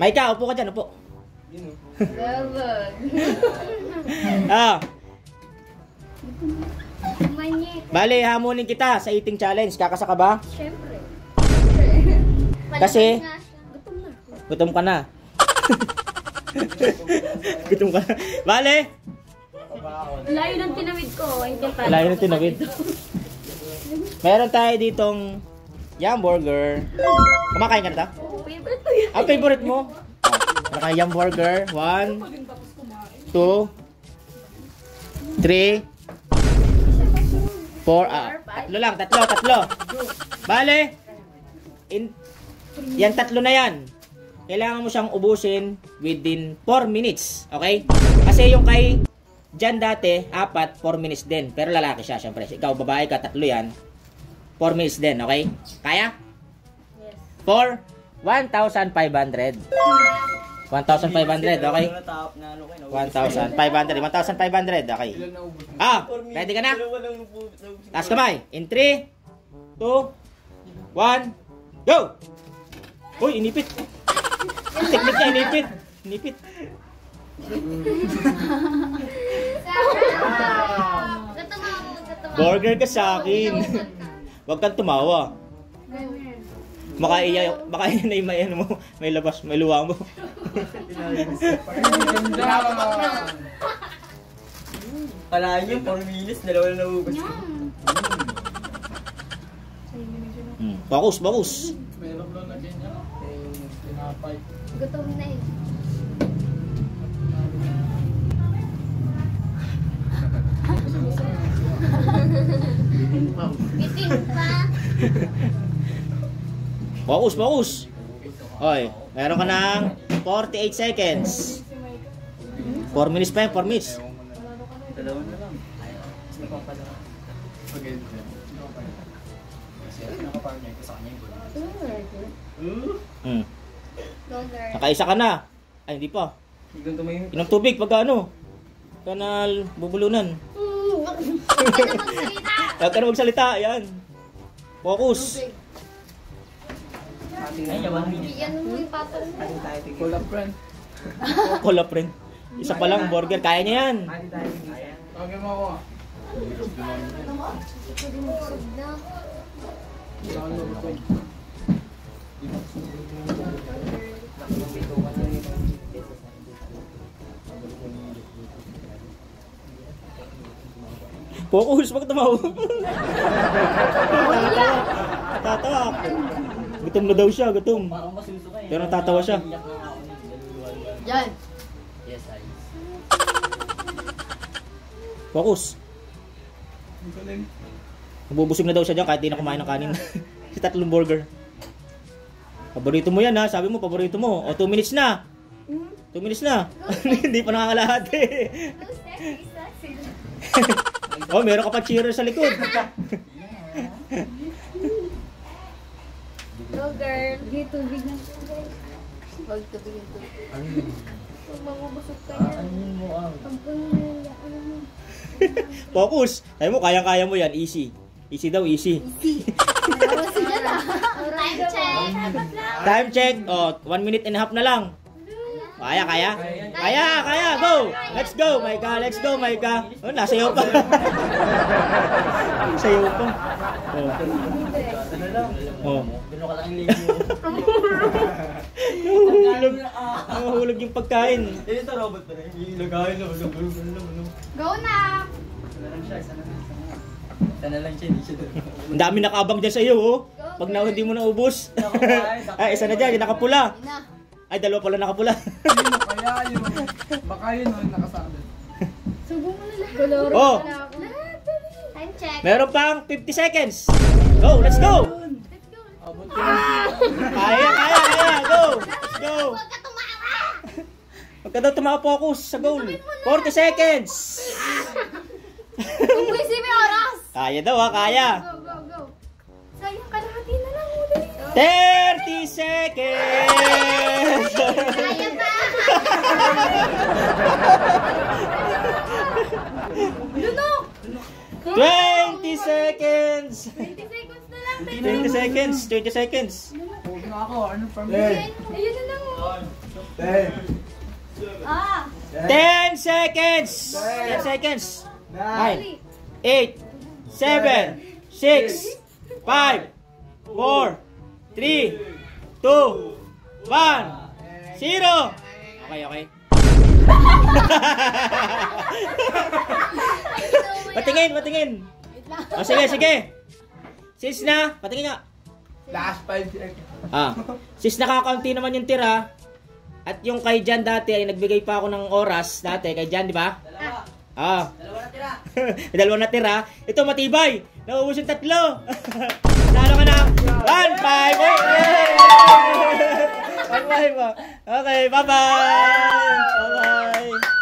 Maika, upo ka dyan, upo. Bale, hamunin kita sa eating challenge. Kakasa ka ba? Siyempre. Kasi gutom ka na. Gutom ka na. Bale. Layo ng tinawid ko. Layo ng tinawid. Meron tayo ditong yum burger. Kumakain ka na ta? Favorite ko yun. Ang favorite mo? Naka yum burger. 1, 2, 3, 4. Tatlo lang, tatlo. Bale. Yan tatlo na yan. Kailangan mo siyang ubusin within 4 minutes. Okay? Kasi yung kay Jan dati, 4 minutes din. Pero lalaki siya, syempre. Ikaw, babae ka, tatlo yan. 4 minutes din, okay? Kaya? Yes. For 1,500. 1,500, okay? 1,500. 1,500, okay. Ready ka na? Taas kamay. In 3, 2, 1, go! Uy, inipit. Teknik niya, inipit. Inipit. Burger ka sa akin. Huwag kang tumawa. Baka iyan na yung may labas, may luwa mo. Kalaan nyo, 4 minutes, dalawa na naubos. Bakus. Meron lang na ganyan. Tinapay. Gutom na eh. Bitin pa. Bakus. Oy, meron ka ng 48 seconds. 4 minutes pa yan, 4 minutes. Dalawa na lang. Gusto ko pa lang. Nakaisa ka na. Ay, hindi pa. Inom tubig pagka ano. Kanal bubulunan. Huwag ka na magsalita. Yan. Focus. Yan mo yung patong mo. Cola friend. Isa pa lang burger. Kaya niya yan. Tawagin mo ako. Focus, wag tumawa. Tatawa. Gutom na daw siya, gutom. Pero natatawa siya. Yan. Yes, I. Focus. Mabubusog na daw siya dyan kahit di na kumain ng kanin. Si tatlong burger. Paborito mo yan ha, sabi mo paborito mo. O 2 minutes na. 2 minutes na. Hindi pa nakakalahati. Oh, meron ka pa cheerer sa likod. Go girl. Hindi tubig na. Huwag tubig yung tubig. Kung mamubusog ka yan. Focus. Sabi mo, kaya-kaya mo yan. Easy. Easy daw, easy. Time check. Time check. Oh, 1 minute and a half na lang. Kaya. Go. Let's go, Maika. Let's go, Maika. Oh, nasayaw pa. Sayaw pa. Oh. Bino ka lang yung libo. Nahulog yung pagkain. Ito robot pa rin. Yung lagayin na. Go na. Sana lang siya, hindi siya doon. Ang dami nakaabang dyan sa iyo, oh. Pag hindi mo naubos. Ay, isa na dyan, yung nakapula. Ay, dalawa pala nakapula. Kaya yun. Baka yun yung nakasabi. Subo mo na lahat. Oh. Time check. Meron pang 50 seconds. Go, let's go. Kaya. Go. Let's go. Huwag ka tumawa. Huwag ka daw tumawa-focus sa goal. 40 seconds. Kung busy may oras. Kaya daw ha, kaya. Go. Sayang kalahati na lang ulit. 30 seconds. Kaya pa. 20 seconds. 20 seconds na lang. 20 seconds. 20 seconds. Ano ako? Ano from Ayun na lang. Oh. 10. Ah! 10 seconds! 10 seconds! 9, 8, 7, 6, 5, 4, 3, 2, 1, 0! Okay, okay. Patingin, patingin. O, sige, sige. Since na, patingin nga. Last 5 seconds. Since nakakaunti naman yung tira, at yung kay Jan dati ay nagbigay pa ako ng oras dati kay Jan, di ba? Dalawa na tira. Dalawa na tira. Ito matibay. Nauubos yung 3. Nalo ka na. 1-5. 1-5. Okay, bye-bye. Bye-bye.